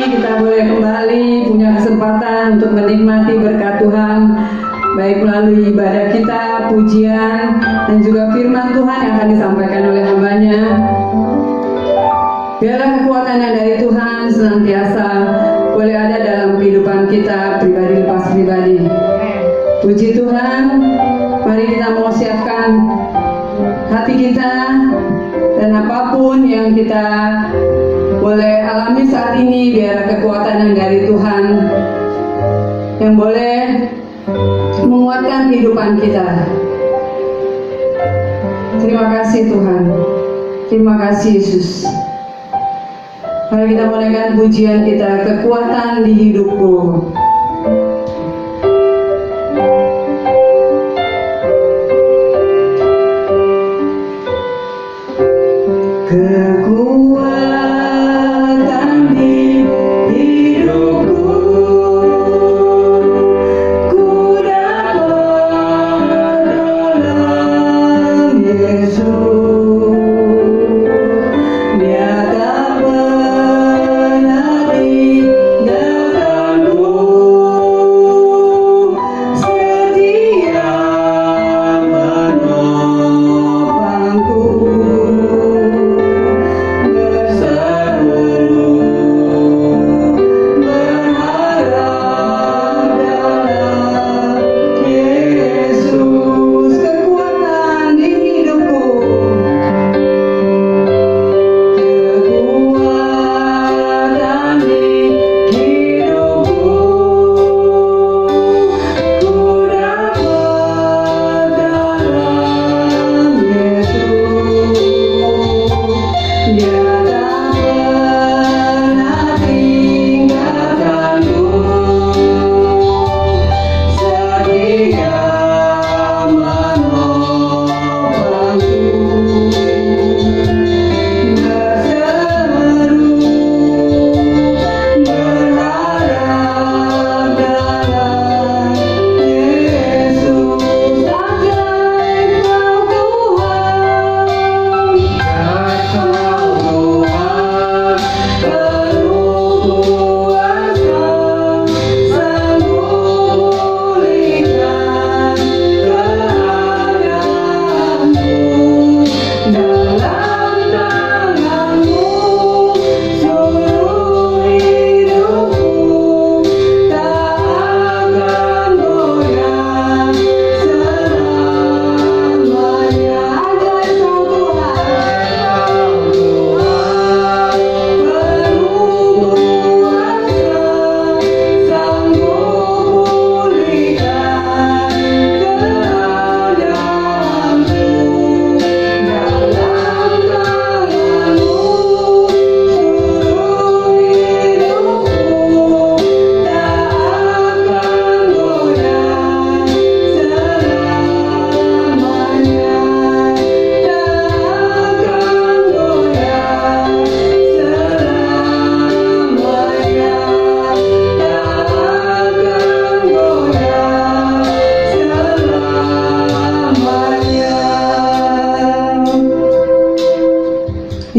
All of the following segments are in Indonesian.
kita boleh kembali punya kesempatan untuk menikmati berkat Tuhan, baik melalui ibadah kita, pujian, dan juga firman Tuhan yang akan disampaikan oleh hamba-Nya. Biarlah kekuatan yang dari Tuhan senantiasa boleh ada dalam kehidupan kita pribadi lepas pribadi. Puji Tuhan, mari kita mau siapkan hati kita, dan apapun yang kita boleh alami saat ini, biar kekuatan yang dari Tuhan yang boleh menguatkan kehidupan kita. Terima kasih Tuhan, terima kasih Yesus. Mari kita menaikkan pujian kita, kekuatan di hidupku. Kekuatan di hidupku, ku dapat dalam Yesus. Dia tak pernah tinggalkanku, setia menopangku.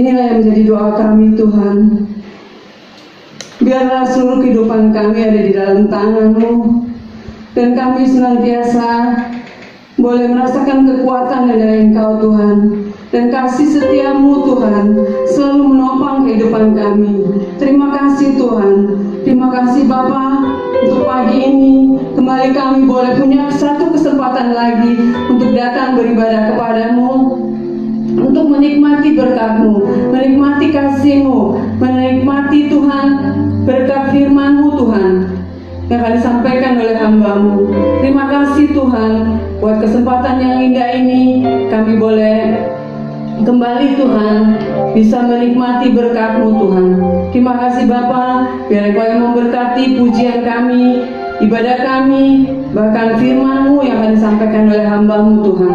Inilah yang menjadi doa kami Tuhan. Biarlah seluruh kehidupan kami ada di dalam tangan-Mu, dan kami senantiasa boleh merasakan kekuatan dari Engkau Tuhan, dan kasih setia-Mu Tuhan selalu menopang kehidupan kami. Terima kasih Tuhan, terima kasih Bapa untuk pagi ini. Kembali kami boleh punya satu kesempatan lagi untuk datang beribadah kepadamu, untuk menikmati berkat-Mu, menikmati kasih-Mu, menikmati Tuhan berkat firman-Mu Tuhan yang akan disampaikan oleh hamba-Mu. Terima kasih Tuhan buat kesempatan yang indah ini, kami boleh kembali Tuhan bisa menikmati berkat-Mu Tuhan. Terima kasih Bapa, biar Engkau yang memberkati pujian kami, ibadah kami, bahkan firman-Mu yang akan disampaikan oleh hamba-Mu Tuhan.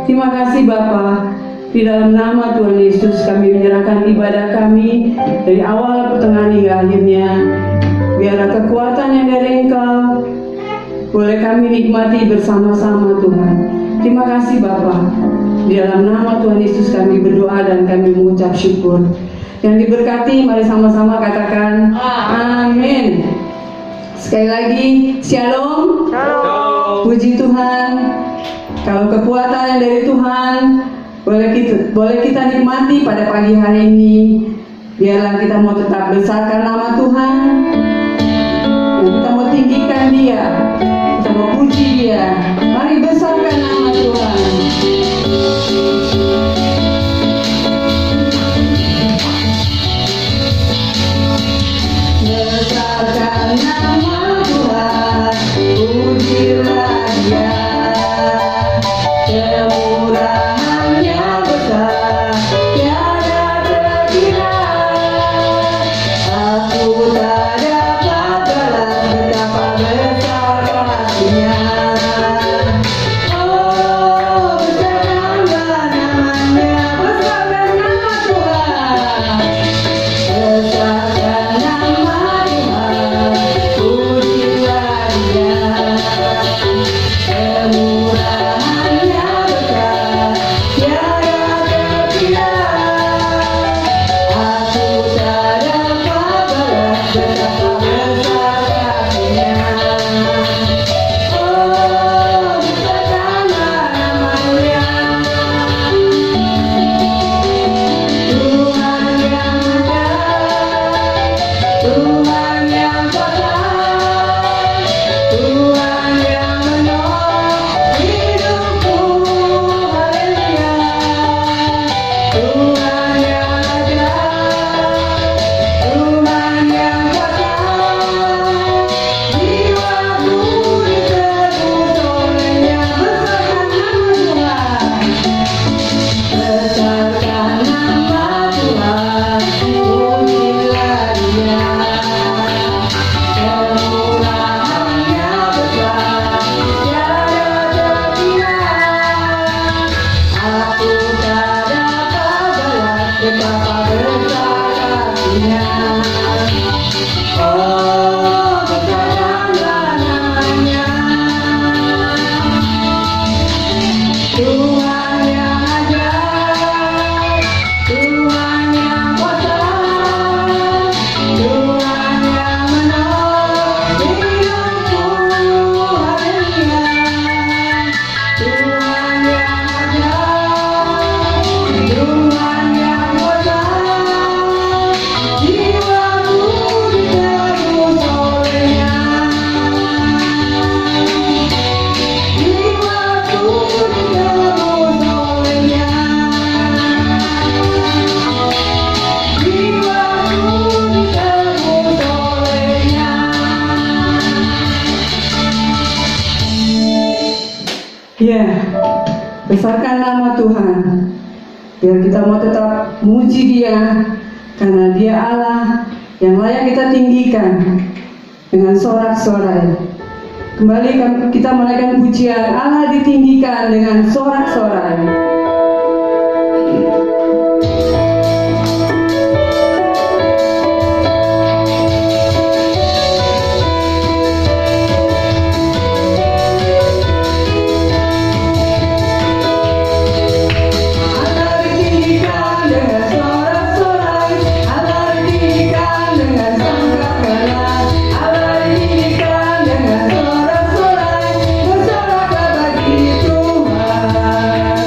Terima kasih Bapa. Di dalam nama Tuhan Yesus kami menyerahkan ibadah kami dari awal, pertengahan hingga akhirnya. Biarlah kekuatan yang dari Engkau boleh kami nikmati bersama-sama Tuhan. Terima kasih Bapa. Di dalam nama Tuhan Yesus kami berdoa dan kami mengucap syukur. yang diberkati. Mari sama-sama katakan amin. Sekali lagi, shalom. Puji Tuhan. Kalau kekuatan yang dari Tuhan boleh kita nikmati pada pagi hari ini. Biarlah kita mau tetap besarkan nama Tuhan. Kita mau tinggikan Dia, kita mau puji Dia. Mari besarkan nama Tuhan. Besarkan nama Tuhan, pujilah Dia. Kemurahannya besar, tiada terkira. Aku tak dapat balas betapa besar kasih-Nya. Oh, besarkanlah namanya, besarkan nama Tuhan. Besarkan nama Tuhan, pujilah Dia. Kemurahannya besar, tiada terkira. Aku tak dapat balas betapa besar kasih-Nya. Oh, besarkanlah namanya. Tuhan yang ajaib, Tuhan yang kuasa, Tuhan yang menolong hidupku, haleluya. Tuhan yang ajaib, Tuhan yang kuasa, jiwaku ditebus oleh-Nya. Besarkan nama Tuhan, pujilah Dia. Kemurahannya besar, tiada terkira. Aku tak dapat balas betapa besar kasih-Nya. Oh, besarkanlah namanya. Tuhan yang ajaib, Tuhan yang kuasa, Tuhan yang menolong hidupku, haleluya. Tuhan yang ajaib, Tuhan yang kuasa, jiwaku ditebus oleh-Nya. Jiwaku ditebus oleh-Nya. Jiwaku ditebus oleh-Nya. Ya, besarkan nama Tuhan. Biar kita mau tetap muji Dia, karena Dia Allah yang layak kita tinggikan dengan sorak-sorai. Kembali kita menaikkan pujian, Allah ditinggikan dengan sorak-sorai. Allah ditinggikan dengan sorak-sorai, Allah ditinggikan dengan sangkakala, Allah ditinggikan dengan sorak-sorai. Bersoraklah bagi Tuhan,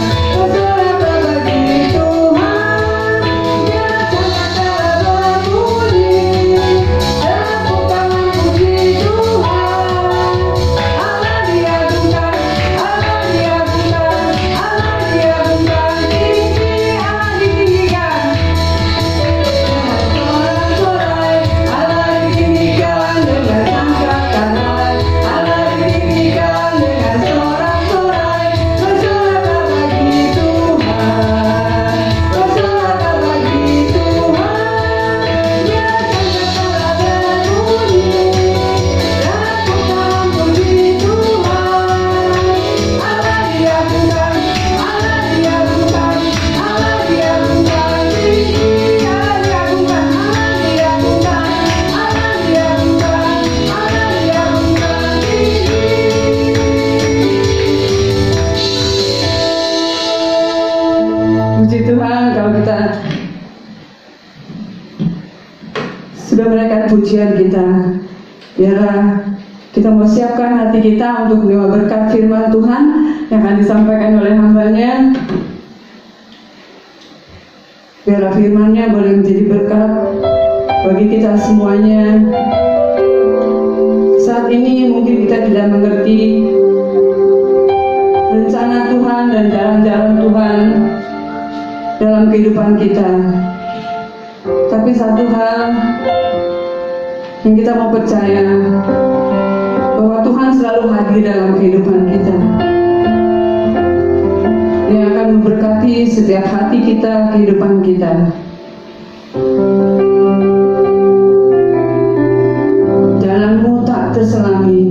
sudah menaikkan pujian kita. Biarlah kita mau siapkan hati kita untuk menerima berkat firman Tuhan yang akan disampaikan oleh hamba-Nya. Biarlah firman-Nya boleh menjadi berkat bagi kita semuanya. Saat ini mungkin kita tidak mengerti rencana Tuhan dan jalan-jalan Tuhan dalam kehidupan kita. Tapi satu hal yang kita mau percaya, bahwa Tuhan selalu hadir dalam kehidupan kita. Dia akan memberkati setiap hati kita, kehidupan kita. Jalanmu tak terselangi.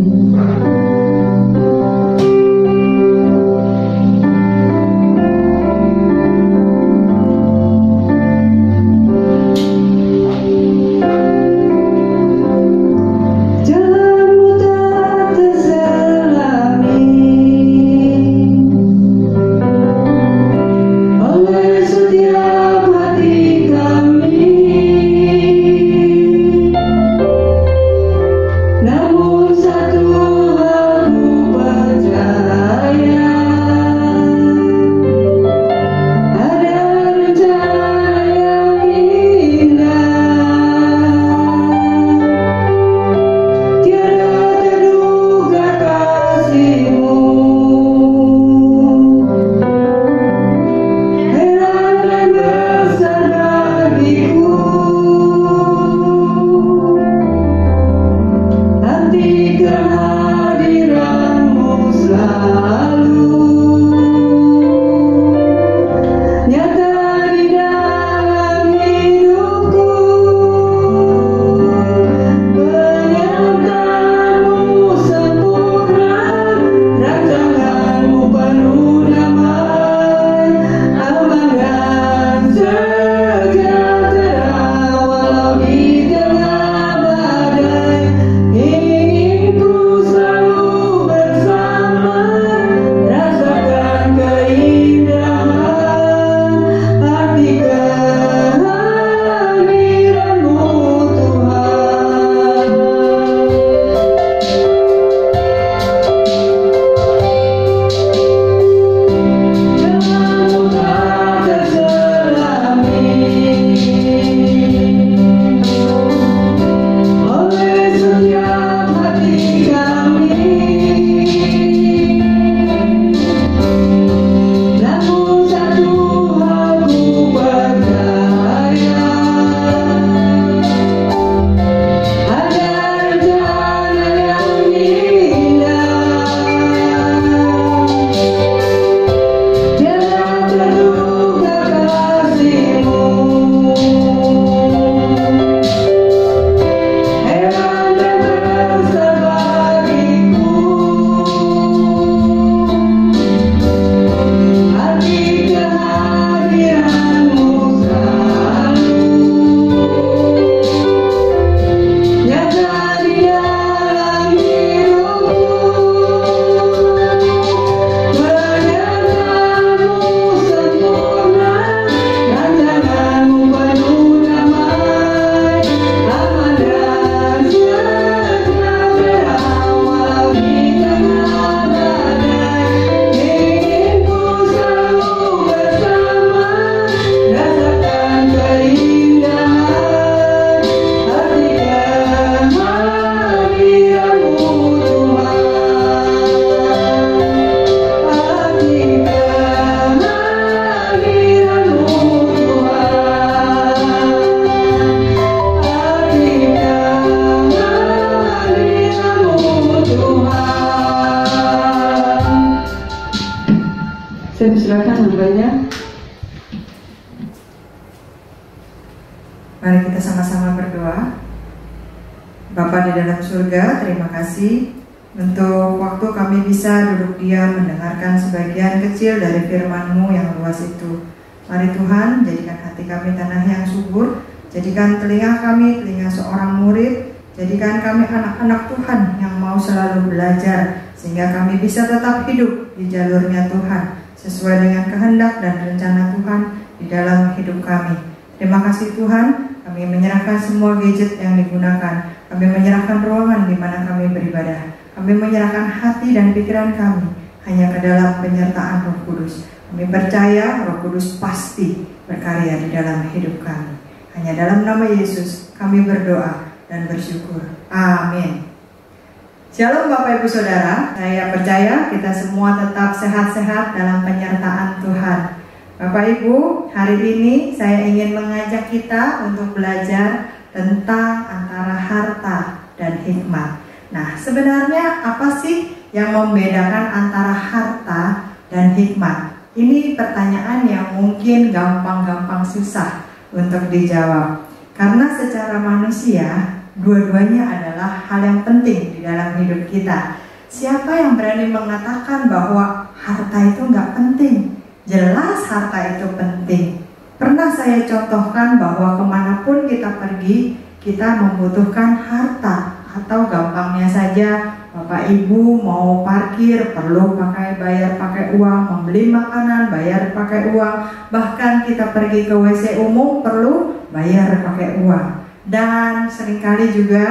Silakan hambanya. Mari kita sama-sama berdoa. Bapa di dalam surga, terima kasih untuk waktu kami bisa duduk diam mendengarkan sebagian kecil dari firman-Mu yang luas itu. Mari Tuhan, jadikan hati kami tanah yang subur, jadikan telinga kami telinga seorang murid, jadikan kami anak-anak Tuhan yang mau selalu belajar, sehingga kami bisa tetap hidup di jalurnya Tuhan, sesuai dengan kehendak dan rencana Tuhan di dalam hidup kami. Terima kasih Tuhan, kami menyerahkan semua gadget yang digunakan. Kami menyerahkan ruangan di mana kami beribadah. Kami menyerahkan hati dan pikiran kami hanya ke dalam penyertaan Roh Kudus. Kami percaya Roh Kudus pasti berkarya di dalam hidup kami. Hanya dalam nama Yesus kami berdoa dan bersyukur. Amin. Shalom Bapak Ibu Saudara, saya percaya kita semua tetap sehat-sehat dalam penyertaan Tuhan. Bapak Ibu, hari ini saya ingin mengajak kita untuk belajar tentang antara harta dan hikmat. Nah, sebenarnya apa sih yang membedakan antara harta dan hikmat? Ini pertanyaan yang mungkin gampang-gampang susah untuk dijawab. Karena secara manusia, dua-duanya adalah hal yang penting di dalam hidup kita. Siapa yang berani mengatakan bahwa harta itu nggak penting? Jelas harta itu penting. Pernah saya contohkan bahwa kemanapun kita pergi, kita membutuhkan harta. Atau gampangnya saja, Bapak Ibu mau parkir perlu bayar pakai uang, membeli makanan bayar pakai uang, bahkan kita pergi ke WC umum perlu bayar pakai uang. Dan seringkali juga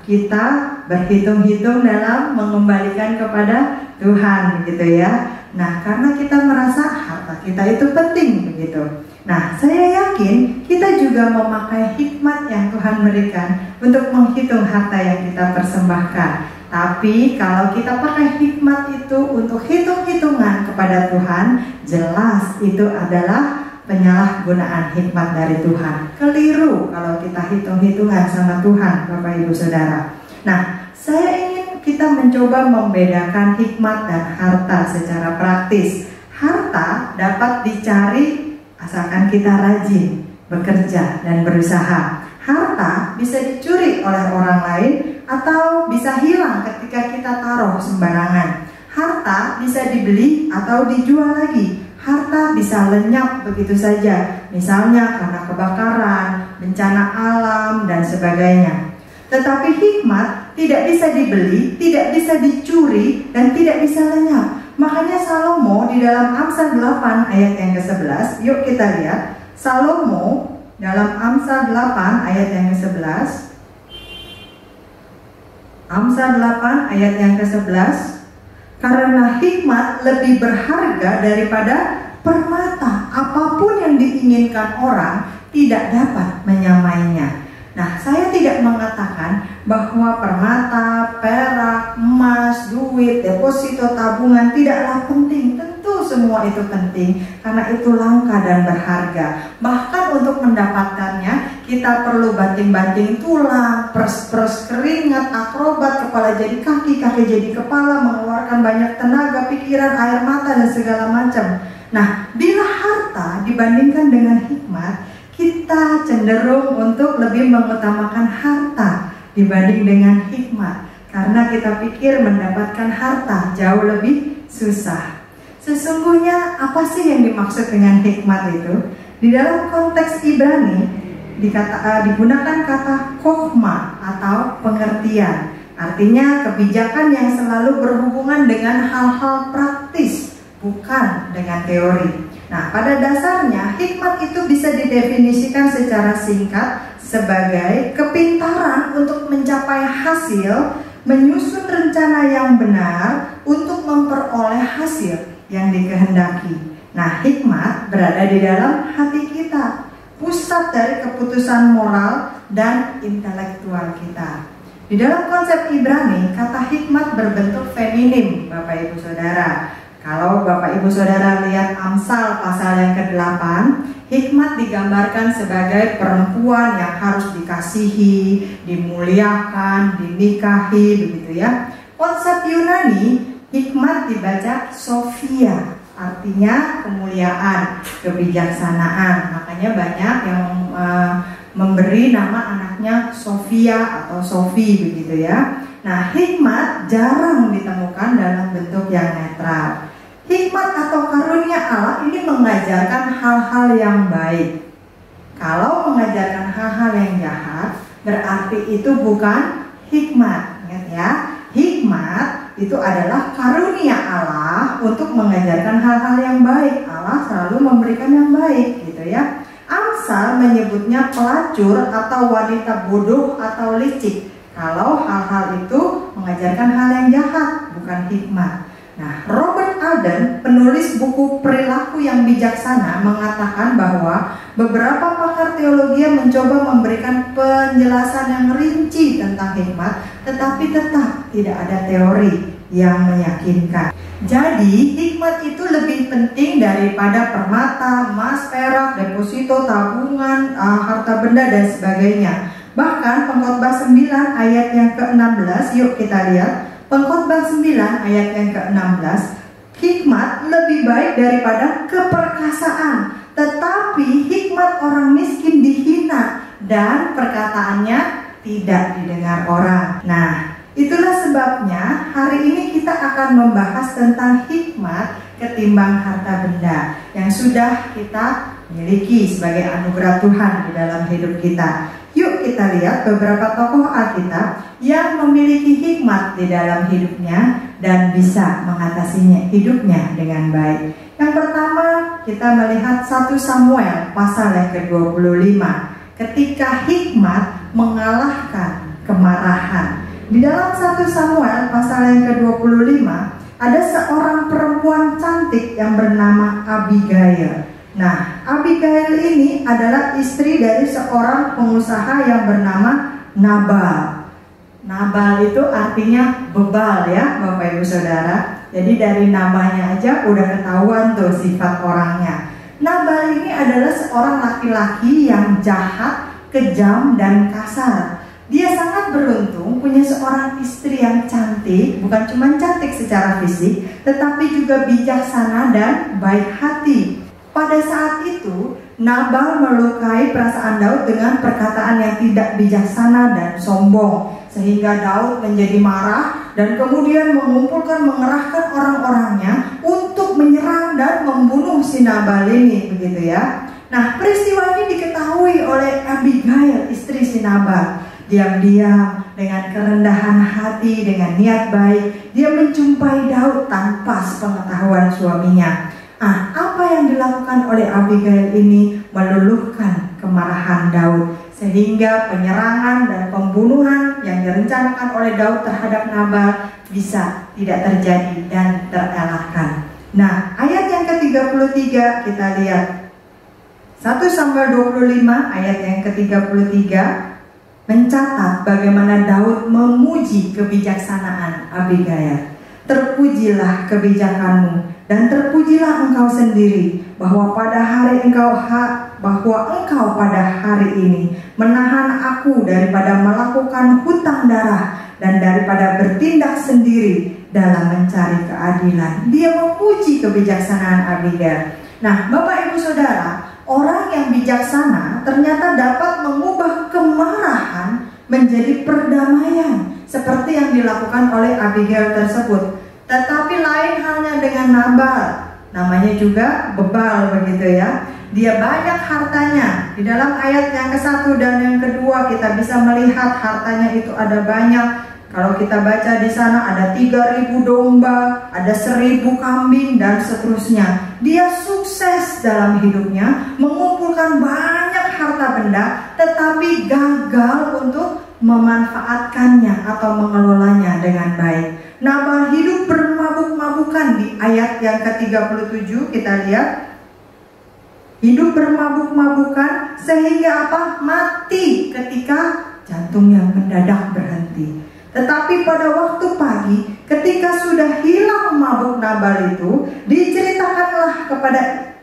kita berhitung-hitung dalam mengembalikan kepada Tuhan, begitu ya. Nah, karena kita merasa harta kita itu penting, begitu. Nah, saya yakin kita juga memakai hikmat yang Tuhan berikan untuk menghitung harta yang kita persembahkan. Tapi kalau kita pakai hikmat itu untuk hitung-hitungan kepada Tuhan, jelas itu adalah penyalahgunaan hikmat dari Tuhan. Keliru kalau kita hitung-hitungan sama Tuhan, Bapak Ibu Saudara. Nah, saya ingin kita mencoba membedakan hikmat dan harta secara praktis. Harta dapat dicari asalkan kita rajin, bekerja, dan berusaha. Harta bisa dicuri oleh orang lain atau bisa hilang ketika kita taruh sembarangan. Harta bisa dibeli atau dijual lagi. Harta bisa lenyap begitu saja, misalnya karena kebakaran, bencana alam, dan sebagainya. Tetapi hikmat tidak bisa dibeli, tidak bisa dicuri, dan tidak bisa lenyap. Makanya Salomo di dalam Amsal 8 ayat yang ke-11, yuk kita lihat. Salomo dalam Amsal 8 ayat yang ke-11. Amsal 8 ayat yang ke-11. Karena hikmat lebih berharga daripada permata. Apapun yang diinginkan orang tidak dapat menyamainya. Nah, saya tidak mengatakan bahwa permata, perak, emas, duit, deposito, tabungan tidaklah penting. Tentu semua itu penting karena itu langka dan berharga. Bahkan untuk mendapatkannya kita perlu banting-banting tulang, pers-pers keringat, akrobat, kepala jadi kaki, kaki jadi kepala, mengeluarkan banyak tenaga, pikiran, air mata, dan segala macam. Nah, bila harta dibandingkan dengan hikmat, kita cenderung untuk lebih mengutamakan harta dibanding dengan hikmat. Karena kita pikir mendapatkan harta jauh lebih susah. Sesungguhnya apa sih yang dimaksud dengan hikmat itu? Di dalam konteks Ibrani digunakan kata kokhma atau pengertian. Artinya kebijakan yang selalu berhubungan dengan hal-hal praktis, bukan dengan teori. Nah, pada dasarnya hikmat itu bisa didefinisikan secara singkat sebagai kepintaran untuk mencapai hasil, menyusun rencana yang benar untuk memperoleh hasil yang dikehendaki. Nah, hikmat berada di dalam hati kita, pusat dari keputusan moral dan intelektual kita. Di dalam konsep Ibrani, kata hikmat berbentuk feminim, Bapak Ibu Saudara. Kalau Bapak Ibu Saudara lihat Amsal pasal yang ke-8, hikmat digambarkan sebagai perempuan yang harus dikasihi, dimuliakan, dinikahi, begitu ya. Konsep Yunani, hikmat dibaca Sophia, artinya kemuliaan, kebijaksanaan. Makanya banyak yang memberi nama anaknya Sophia atau Sophie, begitu ya. Nah, hikmat jarang ditemukan dalam bentuk yang netral. Hikmat atau karunia Allah ini mengajarkan hal-hal yang baik. Kalau mengajarkan hal-hal yang jahat, berarti itu bukan hikmat. Ingat ya, hikmat itu adalah karunia Allah untuk mengajarkan hal-hal yang baik. Allah selalu memberikan yang baik, gitu ya. Amsal massa menyebutnya pelacur atau wanita bodoh atau licik. Kalau hal-hal itu mengajarkan hal yang jahat, bukan hikmat. Nah, Robert Alden, penulis buku Perilaku yang Bijaksana, mengatakan bahwa beberapa pakar teologi mencoba memberikan penjelasan yang rinci tentang hikmat, tetapi tetap tidak ada teori yang meyakinkan. Jadi, hikmat itu lebih penting daripada permata, emas, perak, deposito, tabungan, harta benda, dan sebagainya. Bahkan Pengkhotbah 9 ayat yang ke-16, yuk kita lihat. Pengkhotbah 9 ayat yang ke-16, hikmat lebih baik daripada keperkasaan, tetapi hikmat orang miskin dihina dan perkataannya tidak didengar orang. Nah, itulah sebabnya hari ini kita akan membahas tentang hikmat ketimbang harta benda yang sudah kita miliki sebagai anugerah Tuhan di dalam hidup kita. Yuk kita lihat beberapa tokoh Alkitab yang memiliki hikmat di dalam hidupnya dan bisa mengatasinya hidupnya dengan baik. Yang pertama kita melihat 1 Samuel pasal yang ke-25, ketika hikmat mengalahkan kemarahan. Di dalam 1 Samuel pasal yang ke-25 ada seorang perempuan cantik yang bernama Abigail. Nah, Abigail ini adalah istri dari seorang pengusaha yang bernama Nabal. Nabal itu artinya bebal ya Bapak Ibu Saudara. Jadi dari namanya aja udah ketahuan tuh sifat orangnya. Nabal ini adalah seorang laki-laki yang jahat, kejam, dan kasar. Dia sangat beruntung punya seorang istri yang cantik, bukan cuma cantik secara fisik, tetapi juga bijaksana dan baik hati. Pada saat itu, Nabal melukai perasaan Daud dengan perkataan yang tidak bijaksana dan sombong, sehingga Daud menjadi marah dan kemudian mengerahkan orang-orangnya untuk menyerang dan membunuh si Nabal ini, begitu ya. Nah, peristiwa ini diketahui oleh Abigail, istri si Nabal. Diam-diam dengan kerendahan hati, dengan niat baik, dia menjumpai Daud tanpa sepengetahuan suaminya. Apa yang dilakukan oleh Abigail ini meluluhkan kemarahan Daud, sehingga penyerangan dan pembunuhan yang direncanakan oleh Daud terhadap Nabal bisa tidak terjadi dan terelakkan. Nah, ayat yang ke-33 kita lihat. 1 Samuel 25 ayat yang ke-33 mencatat bagaimana Daud memuji kebijaksanaan Abigail. Terpujilah kebijakanmu dan terpujilah engkau sendiri bahwa engkau pada hari ini menahan aku daripada melakukan hutang darah dan daripada bertindak sendiri dalam mencari keadilan. Dia memuji kebijaksanaan Abigail. Nah, Bapak Ibu Saudara, orang yang bijaksana ternyata dapat mengubah kemarahan menjadi perdamaian, seperti yang dilakukan oleh Abigail tersebut. Tetapi lain halnya dengan Nabal, namanya juga bebal begitu ya. Dia banyak hartanya. Di dalam ayat yang ke-1 dan yang kedua kita bisa melihat hartanya itu ada banyak. Kalau kita baca di sana ada 3.000 domba, ada 1.000 kambing dan seterusnya. Dia sukses dalam hidupnya, mengumpulkan banyak harta benda, tetapi gagal untuk memanfaatkannya atau mengelolanya dengan baik. Nabal hidup bermabuk-mabukan. Di ayat yang ke-37 kita lihat, hidup bermabuk-mabukan sehingga mati ketika jantungnya mendadak berhenti. Tetapi pada waktu pagi, ketika sudah hilang mabuk Nabal itu, diceritakanlah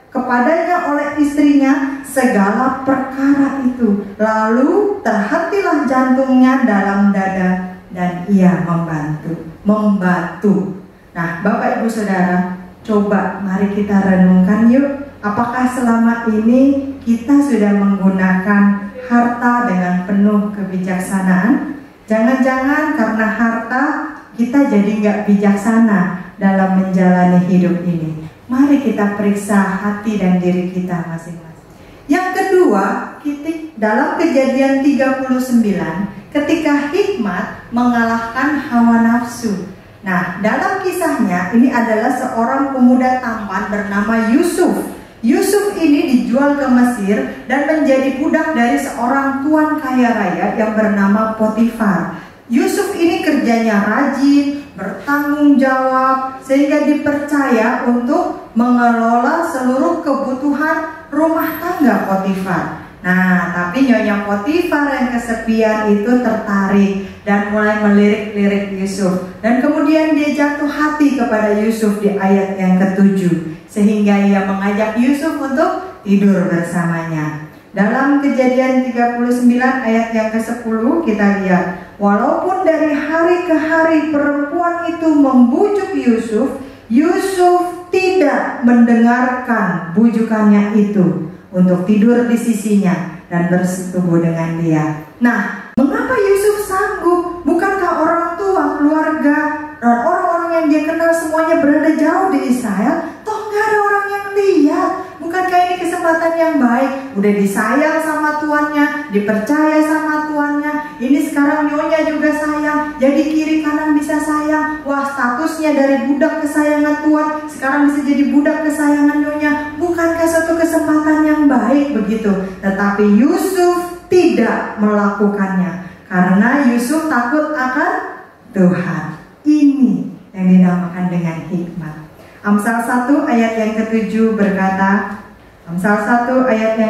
kepadanya oleh istrinya segala perkara itu. Lalu terhentilah jantungnya dalam dada dan ia membatu. Nah, Bapak Ibu Saudara, coba mari kita renungkan yuk. Apakah selama ini kita sudah menggunakan harta dengan penuh kebijaksanaan? Jangan-jangan karena harta kita jadi nggak bijaksana dalam menjalani hidup ini. Mari kita periksa hati dan diri kita masing-masing. Yang kedua, dalam Kejadian 39, ketika hikmat mengalahkan hawa nafsu. Nah, dalam kisahnya ini adalah seorang pemuda tampan bernama Yusuf. Yusuf ini dijual ke Mesir dan menjadi budak dari seorang tuan kaya raya yang bernama Potifar. Yusuf ini kerjanya rajin, bertanggung jawab, sehingga dipercaya untuk mengelola seluruh kebutuhan rumah tangga Potifar. Nah, tapi Nyonya Potifar yang kesepian itu tertarik dan mulai melirik-lirik Yusuf. Dan kemudian dia jatuh hati kepada Yusuf di ayat yang ke-7. Sehingga ia mengajak Yusuf untuk tidur bersamanya. Dalam Kejadian 39 ayat yang ke-10 kita lihat, walaupun dari hari ke hari perempuan itu membujuk Yusuf, Yusuf tidak mendengarkan bujukannya itu untuk tidur di sisinya dan bersetubuh dengan dia. Nah, mengapa Yusuf sanggup? Bukankah orang tua, keluarga, dan orang-orang yang dia kenal semuanya berada jauh di Israel? Toh nggak ada orang yang lihat. Bukankah ini kesempatan yang baik? Udah disayang sama tuannya, dipercaya sama tuannya. Ini sekarang Nyonya juga sayang, jadi kiri kanan bisa sayang. Wah, statusnya dari budak kesayangan tuan sekarang bisa jadi budak kesayangan Nyonya. Bukankah suatu kesempatan yang baik begitu? Tetapi Yusuf tidak melakukannya karena Yusuf takut akan Tuhan. Ini yang dinamakan dengan hikmat. Amsal 1 ayat yang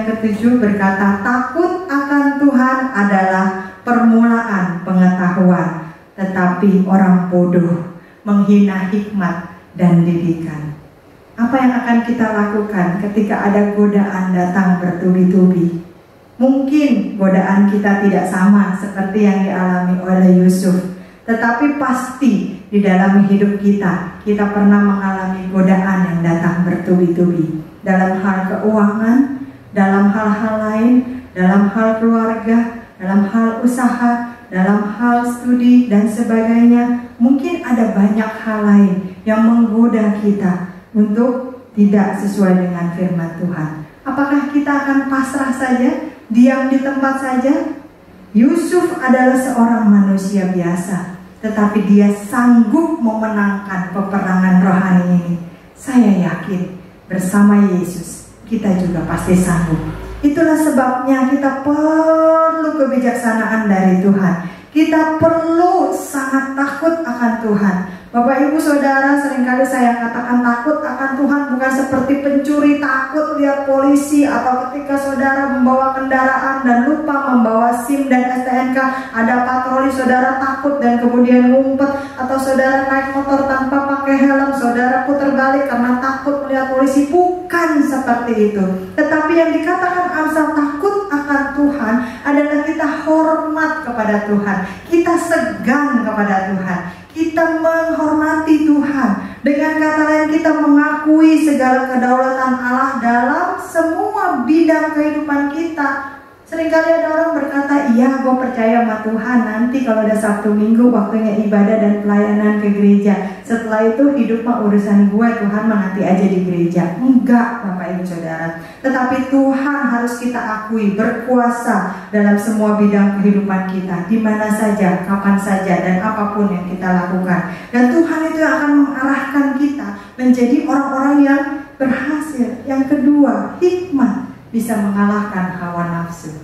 ke-7 berkata, takut akan Tuhan adalah permulaan pengetahuan, tetapi orang bodoh menghina hikmat dan didikan. Apa yang akan kita lakukan ketika ada godaan datang bertubi-tubi? Mungkin godaan kita tidak sama seperti yang dialami oleh Yusuf, tetapi pasti di dalam hidup kita pernah mengalami godaan yang datang bertubi-tubi. Dalam hal keuangan, dalam hal-hal lain, dalam hal keluarga, dalam hal usaha, dalam hal studi dan sebagainya. Mungkin ada banyak hal lain yang menggoda kita untuk tidak sesuai dengan firman Tuhan. Apakah kita akan pasrah saja, diam di tempat saja? Yusuf adalah seorang manusia biasa, tetapi dia sanggup memenangkan peperangan rohani ini. Saya yakin bersama Yesus kita juga pasti sanggup. Itulah sebabnya kita perlu kebijaksanaan dari Tuhan. Kita perlu sangat takut akan Tuhan. Bapak ibu saudara, seringkali saya katakan takut akan Tuhan bukan seperti pencuri takut lihat polisi, atau ketika saudara membawa kendaraan dan lupa membawa SIM dan STNK, ada patroli saudara takut dan kemudian ngumpet, atau saudara naik motor tanpa pakai helm, saudara putar balik karena takut melihat polisi. Bukan seperti itu. Tetapi yang dikatakan Amsal takut akan Tuhan adalah kita hormat kepada Tuhan, kita segan kepada Tuhan, kita menghormati Tuhan. Dengan kata lain, kita mengakui segala kedaulatan Allah dalam semua bidang kehidupan kita. Seringkali ada orang berkata, iya gue percaya sama Tuhan, nanti kalau udah Sabtu Minggu waktunya ibadah dan pelayanan ke gereja, setelah itu hidup mah urusan gue, Tuhan mah nanti aja di gereja. Enggak Bapak Ibu Saudara. Tetapi Tuhan harus kita akui berkuasa dalam semua bidang kehidupan kita, di mana saja, kapan saja, dan apapun yang kita lakukan. Dan Tuhan itu yang akan mengarahkan kita menjadi orang-orang yang berhasil. Yang kedua, hikmat bisa mengalahkan hawa nafsu.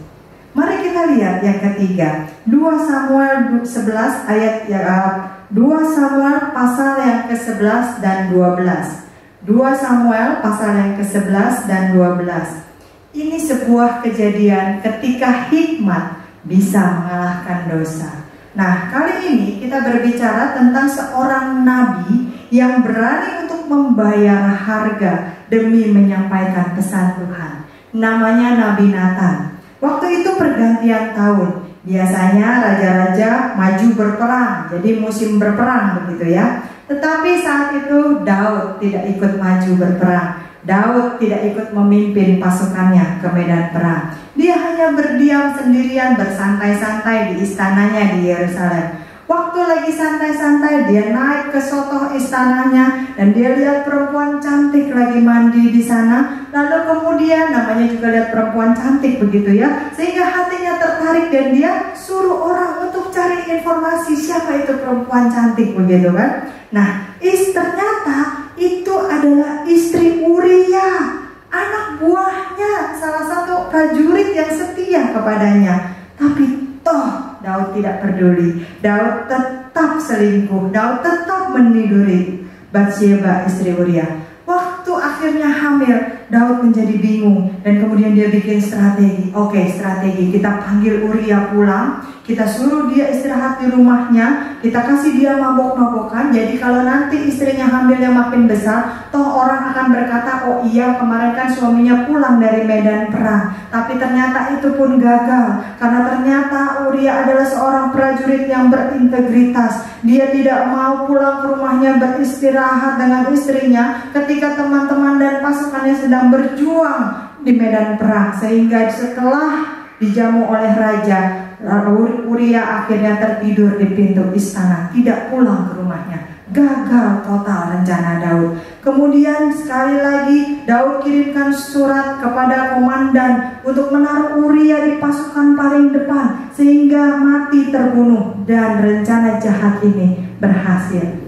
Mari kita lihat yang ketiga, 2 Samuel 11 ayat 2 Samuel pasal yang ke-11 dan 12. 2 Samuel pasal yang ke-11 dan 12. Ini sebuah kejadian ketika hikmat bisa mengalahkan dosa. Nah, kali ini kita berbicara tentang seorang nabi yang berani untuk membayar harga demi menyampaikan pesan Tuhan. Namanya Nabi Nathan. Waktu itu pergantian tahun. Biasanya raja-raja maju berperang, jadi musim berperang begitu ya. Tetapi saat itu Daud tidak ikut maju berperang. Daud tidak ikut memimpin pasukannya ke medan perang. Dia hanya berdiam sendirian, bersantai-santai di istananya di Yerusalem. Waktu lagi santai-santai, dia naik ke sotoh istananya dan dia lihat perempuan cantik lagi mandi di sana. Lalu kemudian namanya juga lihat perempuan cantik begitu ya, sehingga hatinya tertarik dan dia suruh orang untuk cari informasi siapa itu perempuan cantik begitu kan. Nah, ternyata itu adalah istri Uria, anak buahnya, salah satu prajurit yang setia kepadanya. Tapi toh Daud tidak peduli. Daud tetap selingkuh. Daud tetap meniduri Batsyeba istri Uria. Waktu akhirnya hamil, Daud menjadi bingung dan kemudian dia bikin strategi. Oke, strategi, kita panggil Uria pulang, kita suruh dia istirahat di rumahnya, kita kasih dia mabok-mabokan. Jadi kalau nanti istrinya hamilnya makin besar, toh orang akan berkata, oh iya kemarin kan suaminya pulang dari medan perang. Tapi ternyata itu pun gagal, karena ternyata Uria adalah seorang prajurit yang berintegritas. Dia tidak mau pulang ke rumahnya beristirahat dengan istrinya ketika teman-teman dan pasukannya sedang berjuang di medan perang. Sehingga setelah dijamu oleh raja, Uria akhirnya tertidur di pintu istana, tidak pulang ke rumahnya. Gagal total rencana Daud. Kemudian sekali lagi Daud kirimkan surat kepada komandan untuk menaruh Uria di pasukan paling depan sehingga mati terbunuh, dan rencana jahat ini berhasil.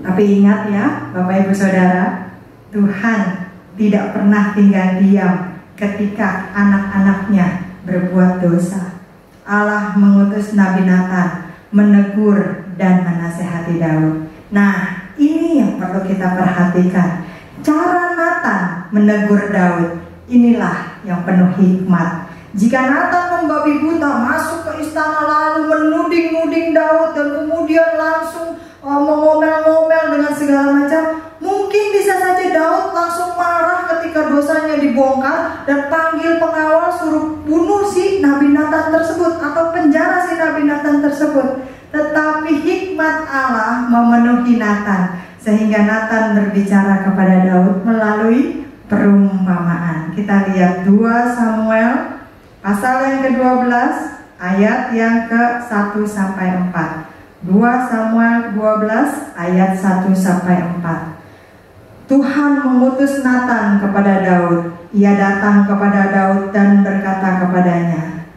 Tapi ingat ya Bapak Ibu Saudara, Tuhan tidak pernah tinggal diam ketika anak-anaknya berbuat dosa. Allah mengutus Nabi Nathan menegur dan menasehati Daud. Nah, ini yang perlu kita perhatikan. Cara Nathan menegur Daud, inilah yang penuh hikmat. Jika Nathan membabi buta masuk ke istana lalu menuding-nuding Daud dan kemudian langsung mengomel-ngomel dengan segala macam, mungkin bisa saja Daud langsung marah ketika dosanya dibongkar dan panggil pengawal suruh bunuh si Nabi Nathan tersebut atau penjara si Nabi Nathan tersebut. Tetapi hikmat Allah memenuhi Nathan sehingga Nathan berbicara kepada Daud melalui perumpamaan. Kita lihat 2 Samuel pasal yang ke-12 ayat yang ke-1 sampai 4. 2 Samuel 12 ayat 1 sampai 4. Tuhan mengutus Nathan kepada Daud. Ia datang kepada Daud dan berkata kepadanya,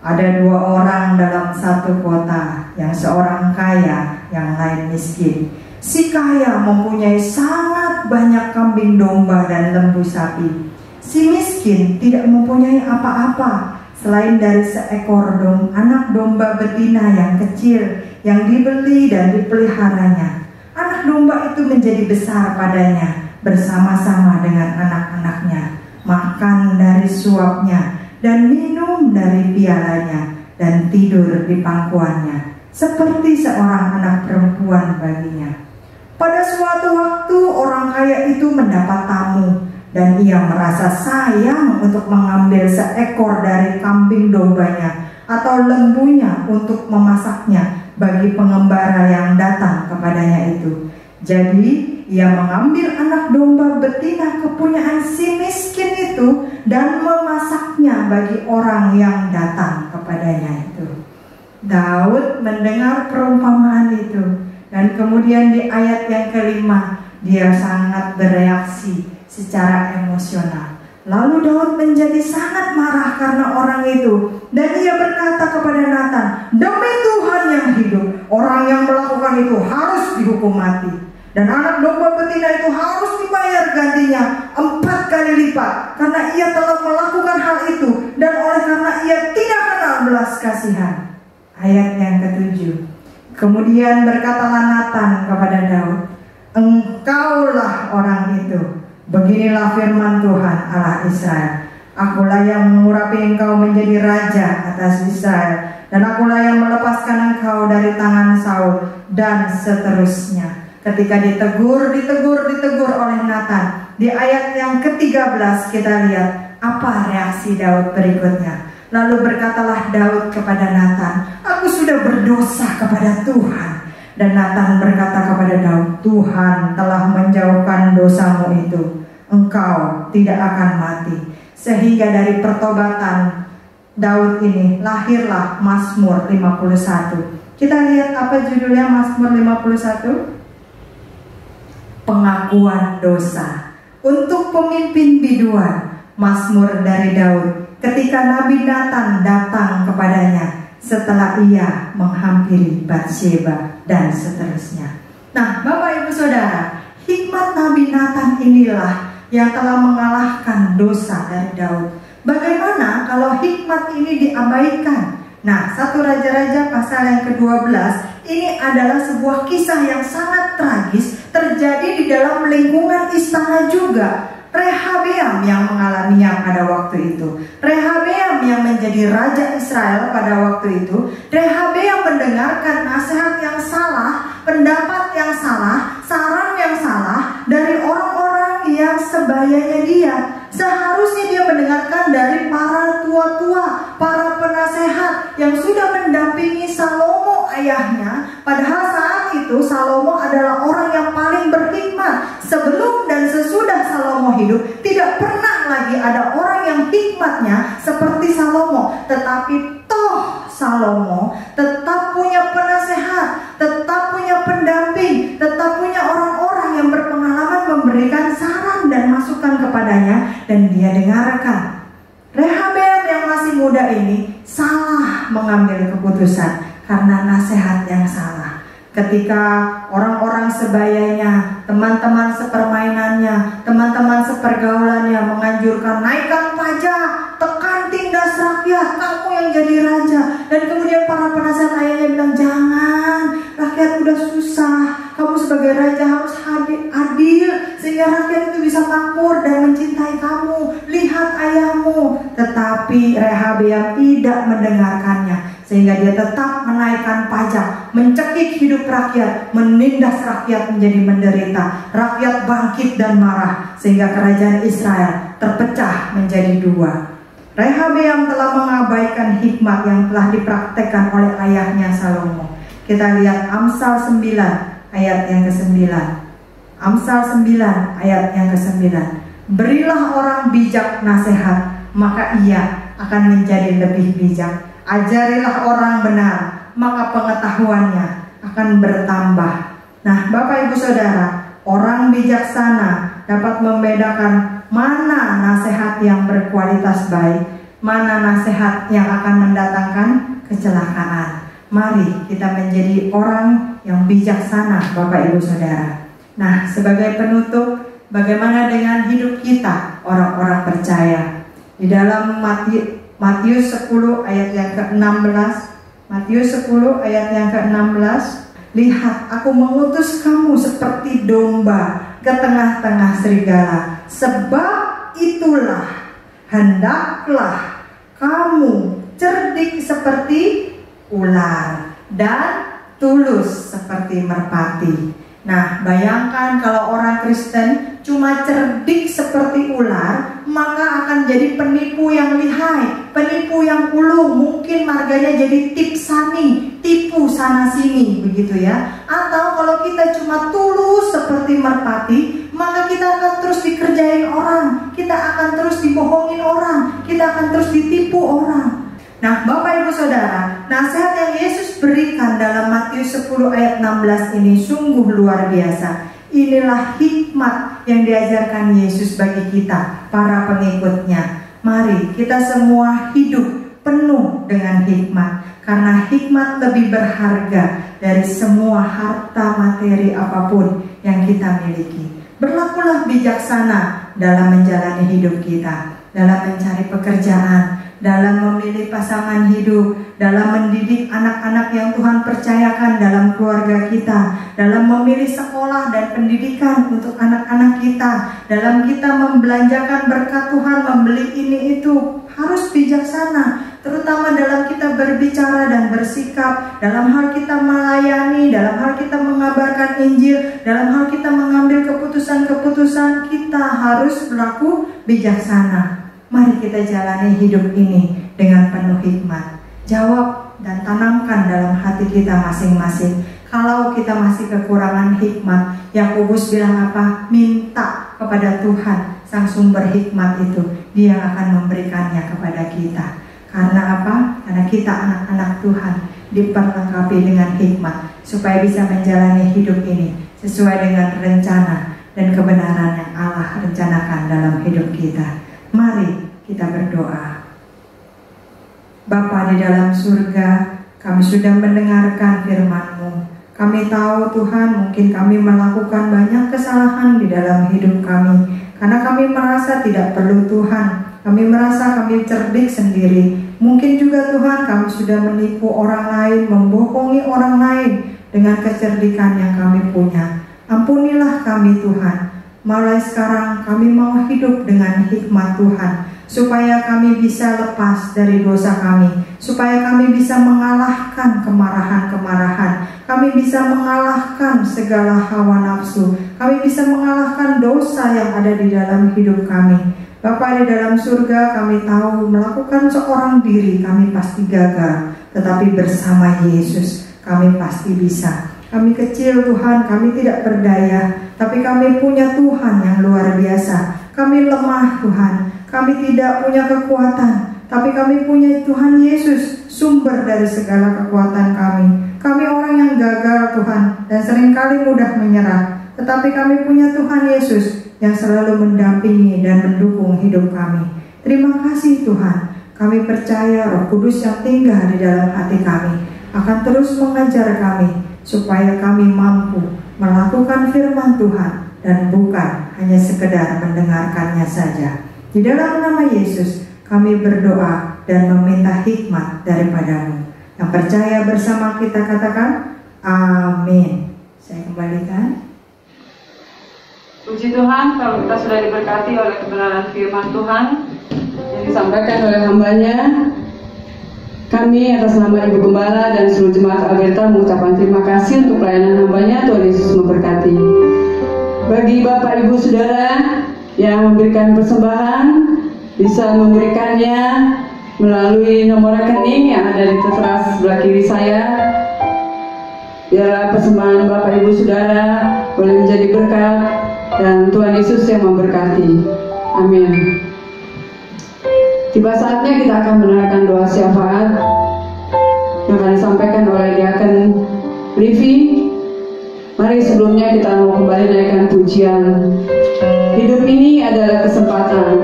ada 2 orang dalam satu kota, yang seorang kaya, yang lain miskin. Si kaya mempunyai sangat banyak kambing domba dan lembu sapi. Si miskin tidak mempunyai apa-apa selain dari seekor anak domba betina yang kecil yang dibeli dan dipeliharanya. Anak domba itu menjadi besar padanya bersama-sama dengan anak-anaknya, makan dari suapnya dan minum dari pialanya dan tidur di pangkuannya seperti seorang anak perempuan baginya. Pada suatu waktu orang kaya itu mendapat tamu dan ia merasa sayang untuk mengambil seekor dari kambing dombanya atau lembunya untuk memasaknya bagi pengembara yang datang kepadanya itu. Jadi ia mengambil anak domba betina kepunyaan si miskin itu dan memasaknya bagi orang yang datang kepadanya itu. Daud mendengar perumpamaan itu dan kemudian di ayat yang ke-5 dia sangat bereaksi secara emosional. Lalu Daud menjadi sangat marah karena orang itu dan ia berkata kepada Nathan, demi Tuhan yang hidup, orang yang melakukan itu harus dihukum mati. Dan anak domba betina itu harus dibayar gantinya 4 kali lipat karena ia telah melakukan hal itu dan oleh karena ia tidak kenal belas kasihan. Ayat yang ke-7. Kemudian berkatalah Nathan kepada Daud, engkaulah orang itu. Beginilah firman Tuhan Allah Israel. Akulah yang mengurapi engkau menjadi raja atas Israel, dan akulah yang melepaskan engkau dari tangan Saul, dan seterusnya. Ketika ditegur oleh Nathan, di ayat yang ke-13 kita lihat apa reaksi Daud berikutnya. Lalu berkatalah Daud kepada Nathan, aku sudah berdosa kepada Tuhan. Dan Nathan berkata kepada Daud, Tuhan telah menjauhkan dosamu itu, engkau tidak akan mati. Sehingga dari pertobatan Daud ini lahirlah Mazmur 51. Kita lihat apa judulnya Mazmur 51? Pengakuan dosa. Untuk pemimpin biduan, Mazmur dari Daud ketika Nabi Nathan datang kepadanya setelah ia menghampiri Batsyeba dan seterusnya. Nah, Bapak Ibu Saudara, hikmat Nabi Nathan inilah yang telah mengalahkan dosa dari Daud. Bagaimana kalau hikmat ini diabaikan? Nah, 1 Raja-Raja pasal yang ke-12 ini adalah sebuah kisah yang sangat tragis terjadi di dalam lingkungan istana juga. Rehabeam yang mengalaminya pada waktu itu. Rehabeam yang menjadi raja Israel pada waktu itu. Rehabeam mendengarkan nasihat yang salah, pendapat yang salah, saran yang salah dari orang-orang yang sebayanya dia. Seharusnya dia mendengarkan dari para tua-tua, para penasehat yang sudah mendampingi Salomo ayahnya. Padahal saat itu Salomo adalah orang yang paling berhikmat. Sebelum dan sesudah Salomo hidup, tidak pernah lagi ada orang yang hikmatnya seperti Salomo. Tetapi toh Salomo tetap punya penasehat, tetap punya pendamping, tetap punya orang-orang yang berpengalaman memberikan saran dan masukan kepadanya, dan dia dengarkan. Rehabeam yang masih muda ini salah mengambil keputusan karena nasihat yang salah. Ketika orang-orang sebayanya, teman-teman sepermainannya, teman-teman sepergaulannya menganjurkan naikkan pajak, tekan tindas rakyat, kamu yang jadi raja. Dan kemudian para penasehat ayahnya bilang, jangan, rakyat udah susah, kamu sebagai raja harus adil sehingga rakyat itu bisa makmur dan mencintai kamu. Lihat ayahmu. Tetapi Rehabeam tidak mendengarkannya, sehingga dia tetap menaikkan pajak, mencekik hidup rakyat, menindas rakyat menjadi menderita. Rakyat bangkit dan marah, sehingga kerajaan Israel terpecah menjadi dua. Rehabeam telah mengabaikan hikmat yang telah dipraktekkan oleh ayahnya Salomo. Kita lihat Amsal 9 ayat yang ke-9. Amsal 9 ayat yang ke-9. Berilah orang bijak nasihat, maka ia akan menjadi lebih bijak. Ajarilah orang benar, maka pengetahuannya akan bertambah. Nah, Bapak Ibu Saudara, orang bijaksana dapat membedakan mana nasihat yang berkualitas baik, mana nasihat yang akan mendatangkan kecelakaan. Mari kita menjadi orang yang bijaksana, Bapak Ibu Saudara. Nah, sebagai penutup, bagaimana dengan hidup kita, orang-orang percaya? Di dalam Matius 10 ayat yang ke-16, Matius 10 ayat yang ke-16, lihat, aku mengutus kamu seperti domba ke tengah-tengah serigala. Sebab itulah, hendaklah kamu cerdik seperti ular dan tulus seperti merpati. Nah, bayangkan kalau orang Kristen cuma cerdik seperti ular, maka akan jadi penipu yang lihai, penipu yang ulung. Mungkin marganya jadi tipsani, tipu sana sini, begitu ya. Atau kalau kita cuma tulus seperti merpati, maka kita akan terus dikerjain orang, kita akan terus dibohongin orang, kita akan terus ditipu orang. Nah, Bapak Ibu Saudara, nasihat yang Yesus berikan dalam Matius 10 ayat 16 ini sungguh luar biasa. Inilah hikmat yang diajarkan Yesus bagi kita, para pengikutnya. Mari kita semua hidup penuh dengan hikmat, karena hikmat lebih berharga dari semua harta materi apapun yang kita miliki. Berlakulah bijaksana dalam menjalani hidup kita, dalam mencari pekerjaan, dalam memilih pasangan hidup, dalam mendidik anak-anak yang Tuhan percayakan dalam keluarga kita, dalam memilih sekolah dan pendidikan untuk anak-anak kita, dalam kita membelanjakan berkat Tuhan, membeli ini itu, harus bijaksana. Terutama dalam kita berbicara dan bersikap, dalam hal kita melayani, dalam hal kita mengabarkan Injil, dalam hal kita mengambil keputusan-keputusan, kita harus berlaku bijaksana. Mari kita jalani hidup ini dengan penuh hikmat. Jawab dan tanamkan dalam hati kita masing-masing. Kalau kita masih kekurangan hikmat, Yakobus bilang apa? Minta kepada Tuhan, sang sumber hikmat itu. Dia akan memberikannya kepada kita. Karena apa? Karena kita anak-anak Tuhan diperlengkapi dengan hikmat, supaya bisa menjalani hidup ini sesuai dengan rencana dan kebenaran yang Allah rencanakan dalam hidup kita. Mari kita berdoa. Bapa di dalam surga, kami sudah mendengarkan firman-Mu. Kami tahu Tuhan, mungkin kami melakukan banyak kesalahan di dalam hidup kami. karena kami merasa tidak perlu Tuhan. Kami merasa kami cerdik sendiri. Mungkin juga Tuhan kami sudah menipu orang lain, membohongi orang lain dengan kecerdikan yang kami punya. Ampunilah kami Tuhan. Mulai sekarang kami mau hidup dengan hikmat Tuhan, supaya kami bisa lepas dari dosa kami, supaya kami bisa mengalahkan kemarahan-kemarahan, kami bisa mengalahkan segala hawa nafsu, kami bisa mengalahkan dosa yang ada di dalam hidup kami. Bapa di dalam surga, kami tahu melakukan seorang diri kami pasti gagal, tetapi bersama Yesus kami pasti bisa. Kami kecil Tuhan, kami tidak berdaya, tapi kami punya Tuhan yang luar biasa. Kami lemah Tuhan, kami tidak punya kekuatan, tapi kami punya Tuhan Yesus, sumber dari segala kekuatan kami. Kami orang yang gagal Tuhan, dan seringkali mudah menyerah, tetapi kami punya Tuhan Yesus yang selalu mendampingi dan mendukung hidup kami. Terima kasih Tuhan, kami percaya Roh Kudus yang tinggal di dalam hati kami akan terus mengajar kami, supaya kami mampu melakukan firman Tuhan dan bukan hanya sekedar mendengarkannya saja. Di dalam nama Yesus kami berdoa dan meminta hikmat daripada-Mu. Yang percaya bersama kita katakan amin. Saya kembalikan. Puji Tuhan, kalau kita sudah diberkati oleh kebenaran firman Tuhan yang disampaikan oleh hambanya, kami atas nama Ibu Gembala dan seluruh jemaat Alberta mengucapkan terima kasih untuk pelayanan hambanya. Tuhan Yesus memberkati. Bagi Bapak Ibu Saudara yang memberikan persembahan, bisa memberikannya melalui nomor rekening yang ada di tertera sebelah kiri saya. Biarlah persembahan Bapak Ibu Saudara boleh menjadi berkat, dan Tuhan Yesus yang memberkati. Amin. Tiba saatnya kita akan mendengarkan doa syafaat yang akan disampaikan oleh Diaken Livi. Mari sebelumnya kita mau kembali naikkan pujian. Hidup ini adalah kesempatan.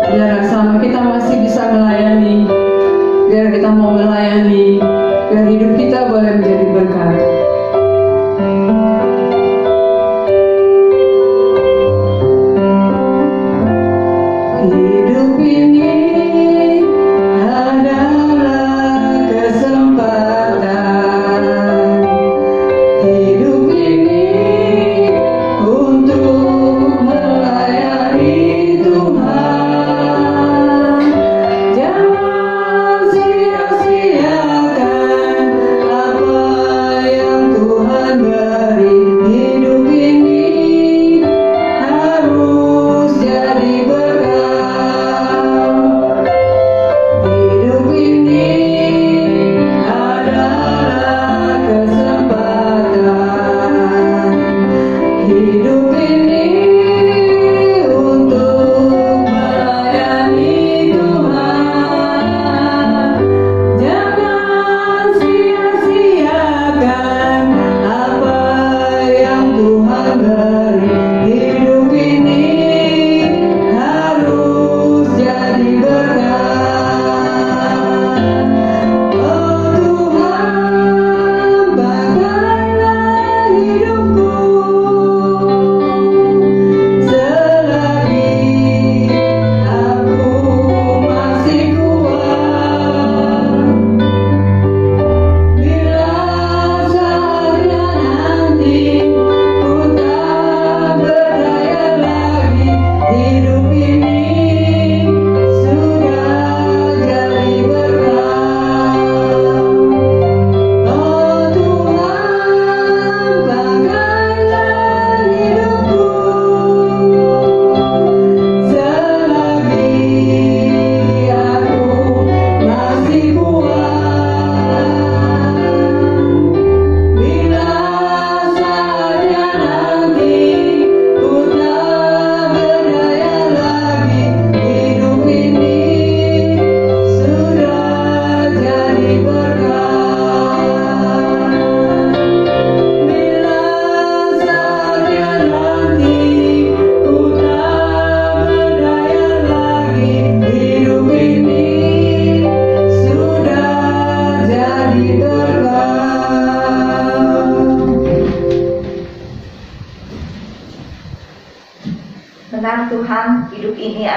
Biar selama kita masih bisa melayani, biar kita mau melayani, biar hidup kita boleh menjadi berkat. Hidup ini adalah kesempatan. Hidup ini untuk melayani Tuhan. Jangan sia-siakan apa yang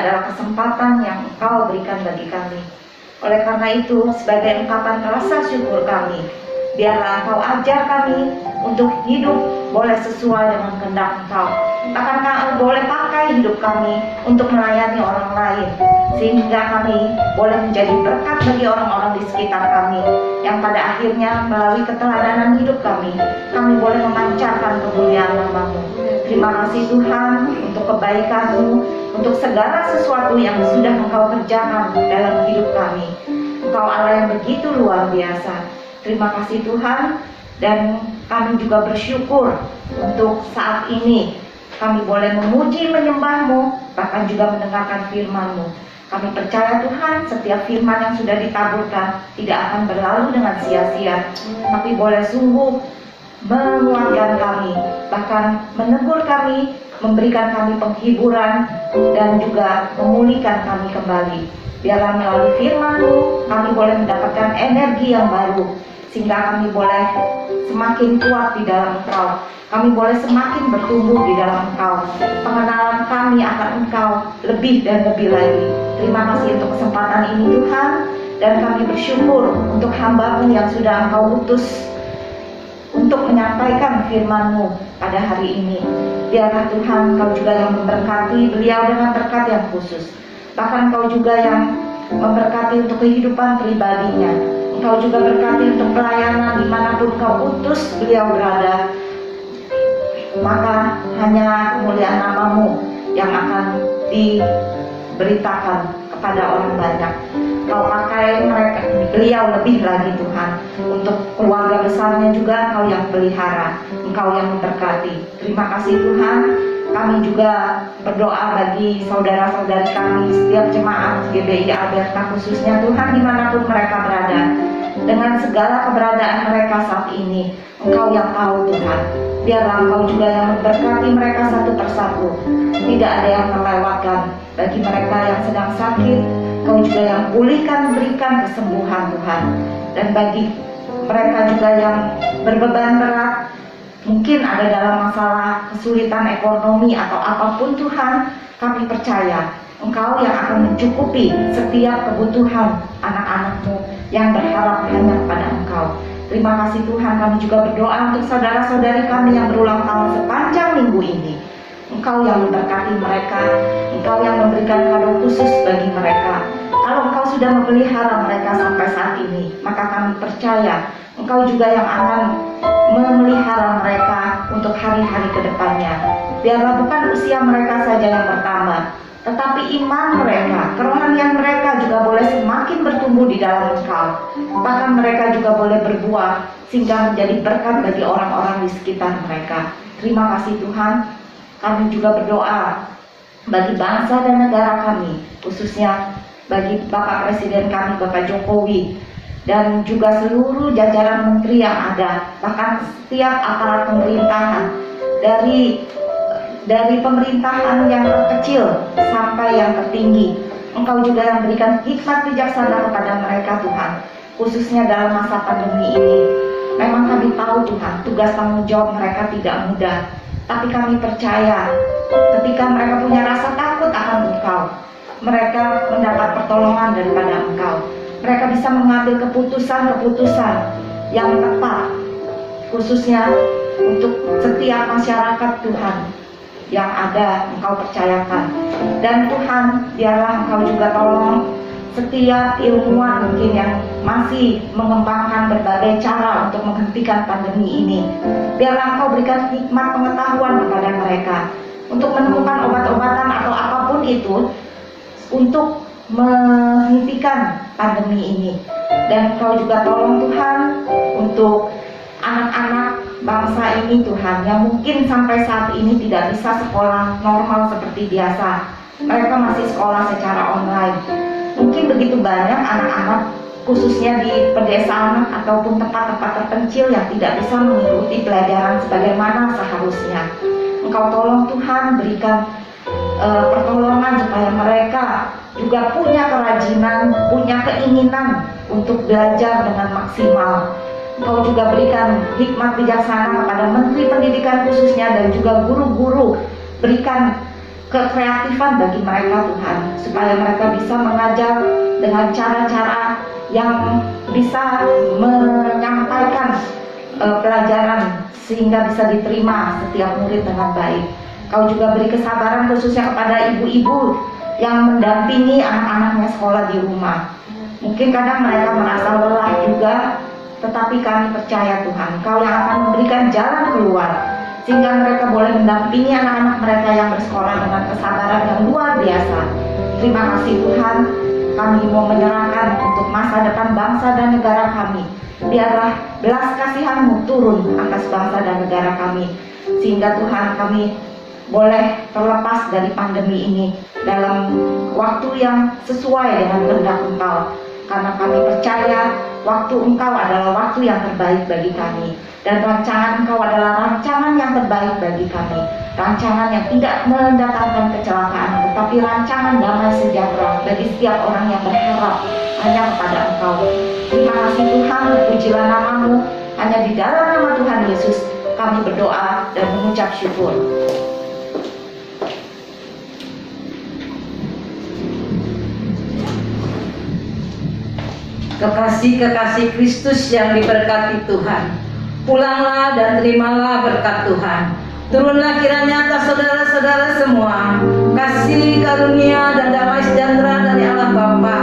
adalah kesempatan yang Engkau berikan bagi kami. Oleh karena itu, sebagai ungkapan rasa syukur kami, biarlah Engkau ajar kami untuk hidup boleh sesuai dengan kehendak Engkau. Bahkan Engkau boleh pakai hidup kami untuk melayani orang lain, sehingga kami boleh menjadi berkat bagi orang-orang di sekitar kami, yang pada akhirnya melalui keteladanan hidup kami boleh memancarkan kemuliaan nama-Mu. Terima kasih Tuhan untuk kebaikan-Mu, untuk segala sesuatu yang sudah Engkau kerjakan dalam hidup kami. Engkau Allah yang begitu luar biasa. Terima kasih Tuhan, dan kami juga bersyukur untuk saat ini kami boleh memuji menyembah-Mu, bahkan juga mendengarkan firman-Mu. Kami percaya Tuhan, setiap firman yang sudah ditaburkan tidak akan berlalu dengan sia-sia, tapi boleh sungguh menguatkan kami, bahkan menegur kami, memberikan kami penghiburan, dan juga memulihkan kami kembali. Biarlah melalui firman-Mu kami boleh mendapatkan energi yang baru, sehingga kami boleh semakin kuat di dalam Engkau. Kami boleh semakin bertumbuh di dalam Engkau. Pengenalan kami akan Engkau lebih dan lebih lagi. Terima kasih untuk kesempatan ini Tuhan, dan kami bersyukur untuk hamba-Mu yang sudah Engkau utus untuk menyampaikan firman-Mu pada hari ini. Biarlah Tuhan Engkau juga yang memberkati beliau dengan berkat yang khusus. Bahkan Engkau juga yang memberkati untuk kehidupan pribadinya. Engkau juga berkati untuk pelayanan dimanapun Engkau utus beliau berada. Maka hanya kemuliaan nama-Mu yang akan diberitakan kepada orang banyak. Kau pakai beliau lebih lagi Tuhan. Untuk keluarga besarnya juga Engkau yang pelihara, Engkau yang memberkati. Terima kasih Tuhan. Kami juga berdoa bagi saudara-saudari kami, setiap jemaat GBI Alberta khususnya Tuhan, dimanapun mereka berada. Dengan segala keberadaan mereka saat ini, Engkau yang tahu Tuhan. Biarlah Engkau juga yang memberkati mereka satu persatu. Tidak ada yang terlewatkan. Bagi mereka yang sedang sakit, Engkau juga yang pulihkan, berikan kesembuhan Tuhan. Dan bagi mereka juga yang berbeban berat, mungkin ada dalam masalah kesulitan ekonomi atau apapun Tuhan, kami percaya Engkau yang akan mencukupi setiap kebutuhan anak-anak-Mu yang berharap hanya kepada Engkau. Terima kasih Tuhan. Kami juga berdoa untuk saudara-saudari kami yang berulang tahun sepanjang minggu ini. Engkau yang memberkati mereka, Engkau yang memberikan kado khusus bagi mereka. Kalau Engkau sudah memelihara mereka sampai saat ini, maka kami percaya Engkau juga yang akan memelihara mereka untuk hari-hari ke depannya. Biarlah bukan usia mereka saja yang bertambah, tetapi iman mereka, kerohanian mereka juga boleh semakin bertumbuh di dalam Engkau. Bahkan mereka juga boleh berbuah sehingga menjadi berkat bagi orang-orang di sekitar mereka. Terima kasih Tuhan. Kami juga berdoa bagi bangsa dan negara kami, khususnya bagi Bapak Presiden kami, Bapak Jokowi, dan juga seluruh jajaran menteri yang ada, bahkan setiap aparat pemerintahan, dari pemerintahan yang terkecil sampai yang tertinggi. Engkau juga yang berikan hikmat bijaksana kepada mereka Tuhan, khususnya dalam masa pandemi ini. Memang kami tahu Tuhan, tugas tanggung jawab mereka tidak mudah, tapi kami percaya ketika mereka punya rasa takut akan Engkau, mereka mendapat pertolongan daripada Engkau. Mereka bisa mengambil keputusan-keputusan yang tepat, khususnya untuk setiap masyarakat Tuhan yang ada Engkau percayakan. Dan Tuhan, biarlah Engkau juga tolong setiap ilmuwan mungkin yang masih mengembangkan berbagai cara untuk menghentikan pandemi ini. Biarlah Engkau berikan hikmat pengetahuan kepada mereka untuk menemukan obat-obatan atau apapun itu untuk menghentikan pandemi ini. Dan Engkau juga tolong Tuhan untuk anak-anak bangsa ini Tuhan, yang mungkin sampai saat ini tidak bisa sekolah normal seperti biasa. Mereka masih sekolah secara online. Mungkin begitu banyak anak-anak khususnya di pedesaan ataupun tempat-tempat terpencil yang tidak bisa mengikuti pelajaran sebagaimana seharusnya. Engkau tolong Tuhan, berikan pertolongan supaya mereka juga punya kerajinan, punya keinginan untuk belajar dengan maksimal. Engkau juga berikan hikmat bijaksana kepada Menteri Pendidikan khususnya dan juga guru-guru. Berikan kekreatifan bagi mereka Tuhan, supaya mereka bisa mengajar dengan cara-cara yang bisa menyampaikan pelajaran sehingga bisa diterima setiap murid dengan baik. Kau juga beri kesabaran khususnya kepada ibu-ibu yang mendampingi anak-anaknya sekolah di rumah. Mungkin kadang mereka merasa lelah juga, tetapi kami percaya Tuhan, Kau yang akan memberikan jalan keluar, sehingga mereka boleh mendampingi anak-anak mereka yang bersekolah dengan kesabaran yang luar biasa. Terima kasih Tuhan, kami mau menyerahkan untuk masa depan bangsa dan negara kami. Biarlah belas kasihan-Mu turun atas bangsa dan negara kami, sehingga Tuhan kami boleh terlepas dari pandemi ini dalam waktu yang sesuai dengan kehendak Engkau. Karena kami percaya waktu Engkau adalah waktu yang terbaik bagi kami, dan rancangan Engkau adalah rancangan yang terbaik bagi kami, rancangan yang tidak mendatangkan kecelakaan, tetapi rancangan damai sejahtera bagi setiap orang yang berharap hanya kepada Engkau. Terima kasih Tuhan, pujilah nama-Mu. Hanya di dalam nama Tuhan Yesus kami berdoa dan mengucap syukur. Kekasih-kekasih Kristus yang diberkati Tuhan, pulanglah dan terimalah berkat Tuhan. Turunlah kiranya atas saudara-saudara semua kasih karunia dan damai sejahtera dari Allah Bapa,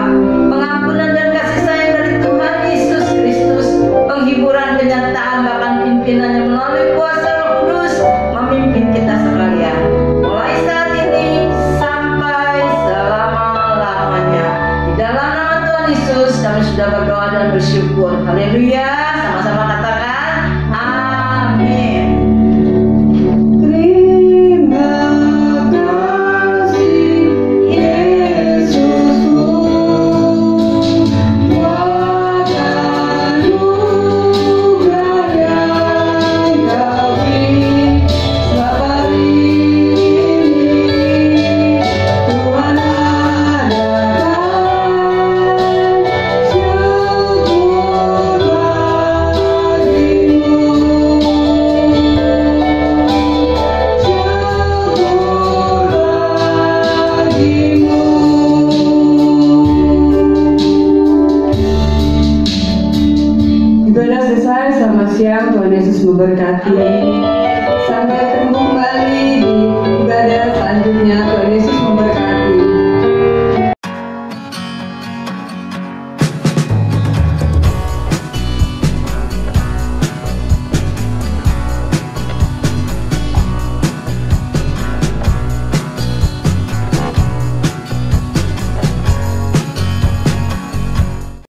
pengampunan dan kasih sayang dari Tuhan Yesus Kristus, penghiburan kenyataan bahkan pimpinannya melalui kuasa Roh Kudus memimpin kita sekalian, mulai saat ini sampai selama-lamanya. Di dalam nama Tuhan Yesus kami sudah berdoa dan bersyukur. Haleluya. Sama-sama katakan amin. Ibadah selesai, selamat siang, Tuhan Yesus memberkati. Sampai